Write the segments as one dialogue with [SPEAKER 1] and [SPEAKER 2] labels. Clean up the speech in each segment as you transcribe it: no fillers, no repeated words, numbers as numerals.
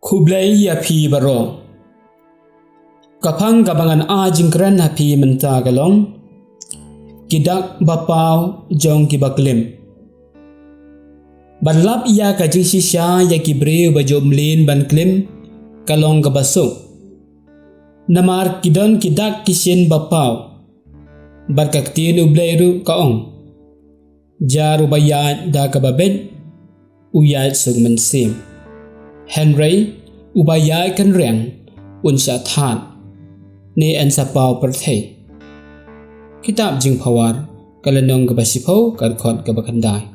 [SPEAKER 1] Kublai ya phi baro kapang kabangan a jingkran ha phi menta galong kidak bapau jong kibaklim banlap ya ka jing shisha ya kibreu bajomlin ban klim kalong kabaso namar kidon kidak kisien bapau barkaktin ubleiru kaong jaru bayat da kababet uyat sugmen sim Henry ubayai kan reng unsa than ne an sapau perthei kitab jing phawar kalanong kabasipho kan khot kabakhandai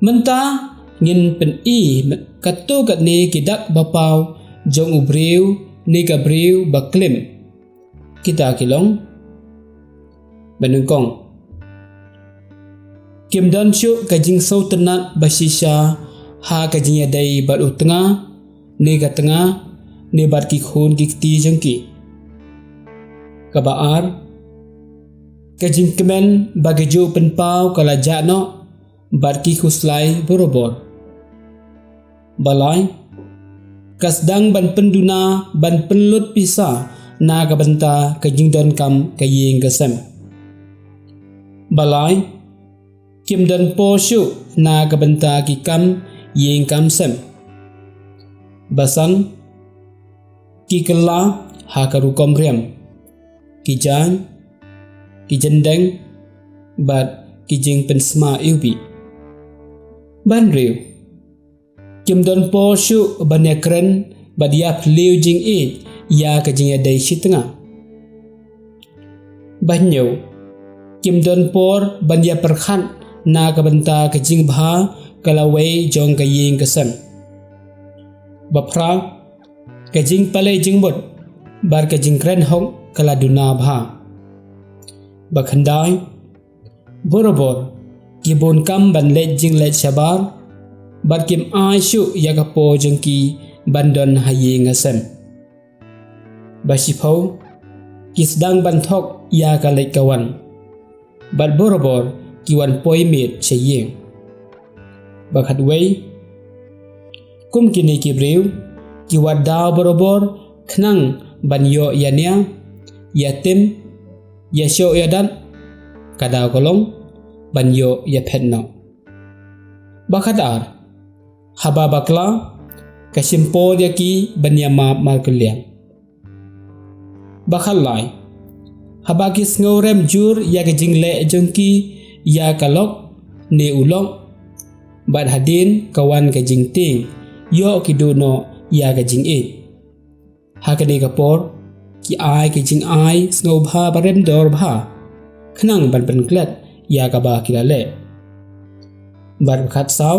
[SPEAKER 1] menta ngin pen i katu kat ne kidak bapau jong ubreu ne kabreu baklim kita kilong benungkong kim dan chu kajing sau tenat basisha ha kajing yadai bar utanga ne ka tanga ne bar ki khon ki ti jangki kabaar kajing kemen bagajo penpau kala jano bar ki khuslai borobor balai kasdang ban penduna ban penlut pisa na ka banta kajing don kam kayeng gasam balai kim dan poshu na ka banta ki kam yeng kam sem basang ki kala ha karu komriam ki jan ki jendeng bat ki jing pensma iubi ban riu kim don poshu banya kren badia phliu jing e ya ka jing adai shitanga banyo kim don por banya perkhan na ka banta ka jing bha kalawai jong ka ying kasam bapra ka jing palai jing bot bar ka jing kren hong kala duna bha bakhandai borobor ki bon kam ban le jing le chabar bar kim aishu yakapo jong ki bandon haying asam basipho kisdang ban thok ya ka le kawan bar borobor ki wan poi met cheyeng bakhat wei kum kini kibreu ki wada borobor khnang banyo yania yatim yasho yadan kada kolong banyo yaphenno bakhatar haba bakla kasimpo yaki banyama markliang bakhalai haba ki sngorem jur ya ke jingle jongki ya kalok ne ulok bad hadin kawan ka jing ting yo ki dono ya ka jing e ha ka ne kapor ki ai ki jing ai snow bha barem dor bha khnang ban ban klat ya ka ba ki le bar khat saw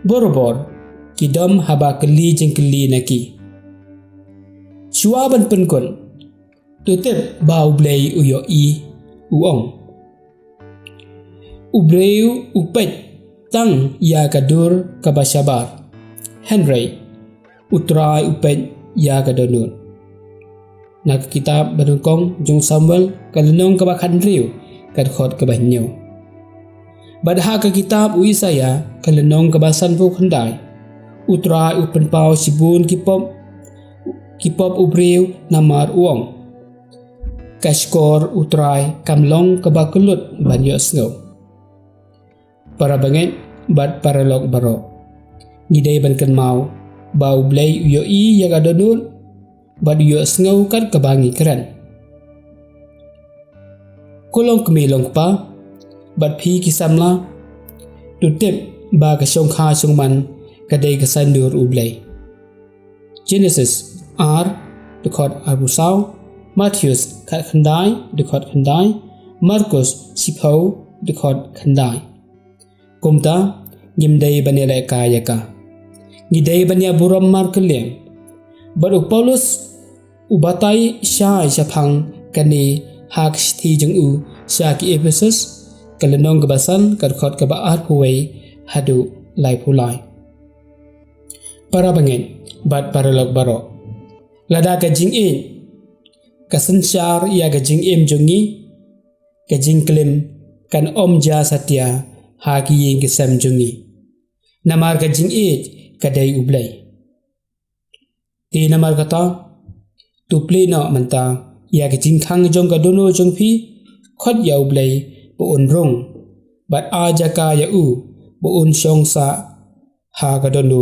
[SPEAKER 1] borobor ki dom haba kli jing kli naki chua ban pen kon tu tep ba ublei uyo i uong ubreu upet tang ya kadur kabashabar Henry utrai upet ya kadonun nak kitab benungkong jong Samuel kalenong kabakhan riu kad khot kabanyo badha ka kitab uisaya kalenong kabasan fu khandai utrai upen pau sibun kipop ubreu namar uong kashkor utrai kamlong kabakulut banyo snow para banget bat paralog baro ngidai ban kan mau bau blai yo i ya gadonun bad yo sngau kan kabangi kran kolong kemilong pa bat phi kisamla tutep ba ka song kha song man kadai ka sandur ublai Genesis r the khot arbusau Matthews khat khandai the khot khandai Marcos sipau the khot khandai kumta ngimdai banela kaya ka ngidai banya buram markeleng baru Paulus ubatai syai syapang kani hak sthi jeng u syaki Ephesus kalenong kebasan kadkhot kebaat huwei hadu lai pulai para bangen bat paralog baro lada ka jing e kasanchar ya ka jing em jongi ka jing klim kan om ja satya haki yeng ke sam jungi namar ka jing e kadai ublay. Ti namar kata tu play no manta ya ke jing khang jong ka dono jong phi khot ya ublay bo on rong bat a jaka ya u bo on song sa ha ka dono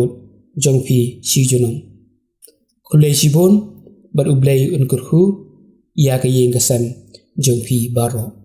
[SPEAKER 1] jong phi si junong kulay sibon bat ublay un kurhu ya ke yeng kasan jong phi baro.